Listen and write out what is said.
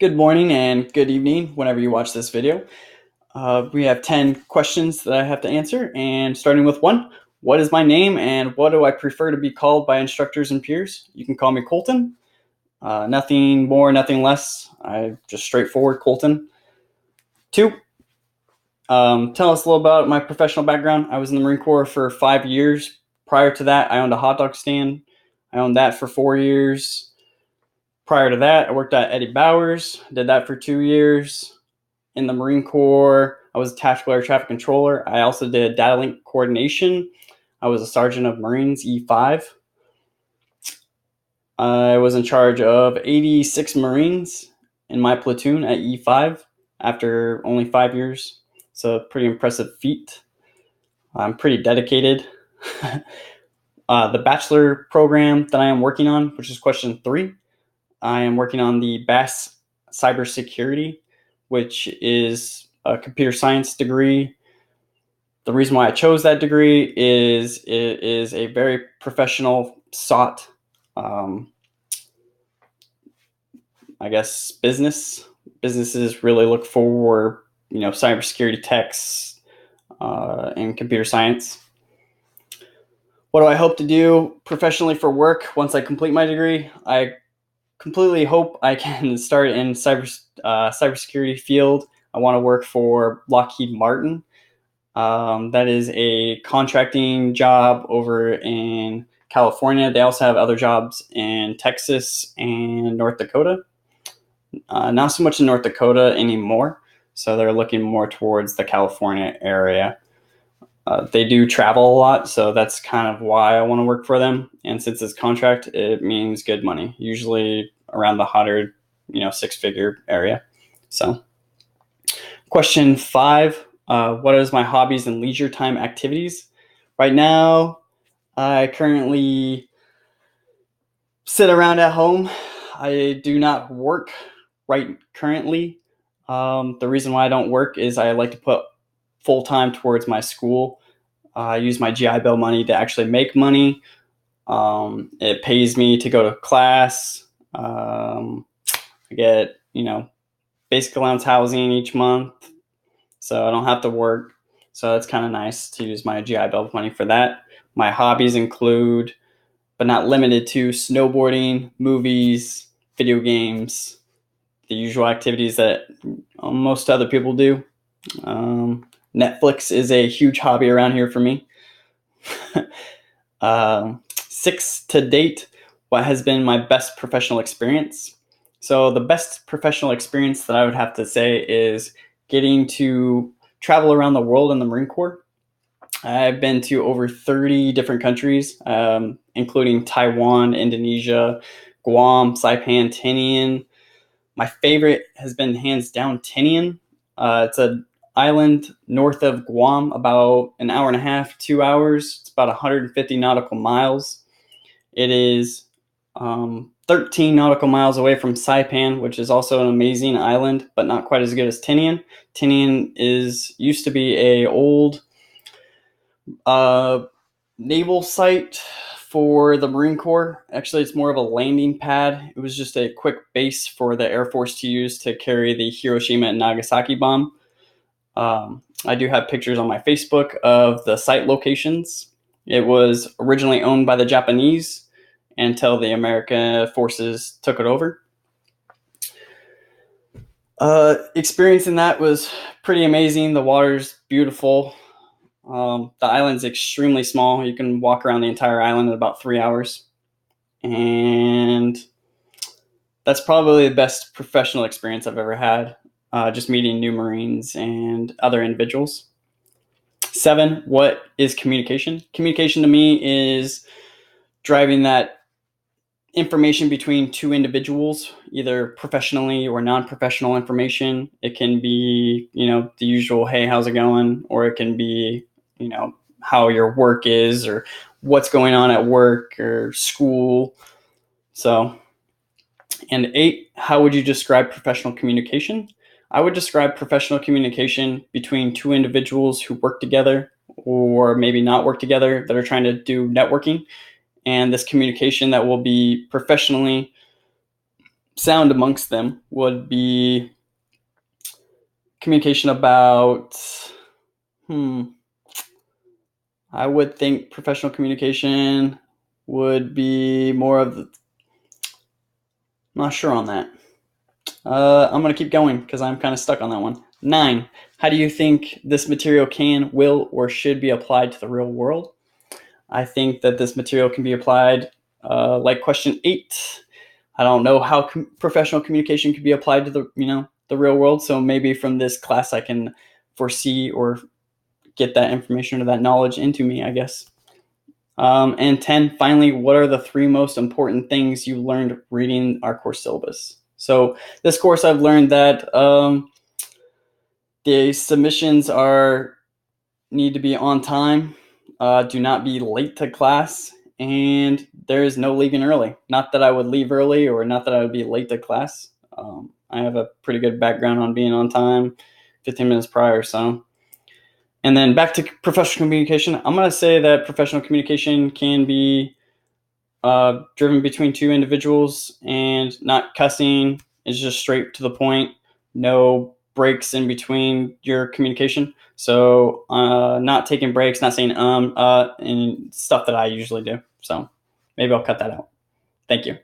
Good morning and good evening whenever you watch this video. We have 10 questions that I have to answer, and starting with one, what is my name and what do I prefer to be called by instructors and peers? You can call me Colton. Nothing more, nothing less. I just straightforward Colton. Two, tell us a little about my professional background. I was in the Marine Corps for 5 years. Prior to that, I owned a hot dog stand. I owned that for 4 years. Prior to that, I worked at Eddie Bauer's, did that for 2 years. In the Marine Corps, I was a tactical air traffic controller. I also did data link coordination. I was a sergeant of Marines E5. I was in charge of 86 Marines in my platoon at E5 after only 5 years. So, pretty impressive feat. I'm pretty dedicated. The bachelor program that I am working on, which is question 3, I am working on the BAS cybersecurity, which is a computer science degree. The reason why I chose that degree is it is a very professional, sought, business. Businesses really look for, cybersecurity techs and computer science. What do I hope to do professionally for work once I complete my degree? I completely hope I can start in cybersecurity field. I want to work for Lockheed Martin. That is a contracting job over in California. They also have other jobs in Texas and North Dakota. Not so much in North Dakota anymore. So they're looking more towards the California area. They do travel a lot, so that's kind of why I want to work for them. And since it's contract, it means good money, usually around the 100, 6-figure area. So, question 5, what is my hobbies and leisure time activities? Right now, I currently sit around at home. I do not work right currently. The reason why I don't work is I like to put full time towards my school. I use my GI Bill money to actually make money. It pays me to go to class. I get, basic allowance housing each month, so I don't have to work. So it's kind of nice to use my GI Bill money for that. My hobbies include, but not limited to, snowboarding, movies, video games, the usual activities that most other people do. Netflix is a huge hobby around here for me. 6, to date, what has been my best professional experience? So the best professional experience that I would have to say is getting to travel around the world in the Marine Corps. I've been to over 30 different countries, including Taiwan, Indonesia, Guam, Saipan, Tinian. My favorite has been hands down Tinian. It's an island north of Guam, about an hour and a half, 2 hours. It's about 150 nautical miles. It is 13 nautical miles away from Saipan, which is also an amazing island, but not quite as good as Tinian. Tinian used to be a old naval site for the Marine Corps. Actually, it's more of a landing pad. It was just a quick base for the Air Force to use to carry the Hiroshima and Nagasaki bomb. I do have pictures on my Facebook of the site locations. It was originally owned by the Japanese until the American forces took it over. Experiencing that was pretty amazing. The water's beautiful. The island's extremely small. You can walk around the entire island in about 3 hours. And that's probably the best professional experience I've ever had, just meeting new Marines and other individuals. 7, what is communication? Communication to me is driving that information between two individuals, either professionally or non-professional information. It can be, the usual, hey, how's it going? Or it can be, how your work is or what's going on at work or school. So, and 8, how would you describe professional communication? I would describe professional communication between two individuals who work together or maybe not work together that are trying to do networking. And this communication that will be professionally sound amongst them would be communication about, I would think professional communication would be more of the, I'm not sure on that. I'm going to keep going because I'm kind of stuck on that one. 9, how do you think this material can, will, or should be applied to the real world? I think that this material can be applied like question 8. I don't know how professional communication can be applied to the real world. So maybe from this class, I can foresee or get that information or that knowledge into me, I guess. And 10, finally, what are the 3 most important things you learned reading our course syllabus? So this course, I've learned that the submissions need to be on time. Do not be late to class, and there is no leaving early. Not that I would leave early or not that I would be late to class. I have a pretty good background on being on time, 15 minutes prior. So, and then back to professional communication. I'm going to say that professional communication can be driven between 2 individuals and not cussing. It's just straight to the point. No breaks in between your communication. So not taking breaks, not saying and stuff that I usually do. So maybe I'll cut that out. Thank you.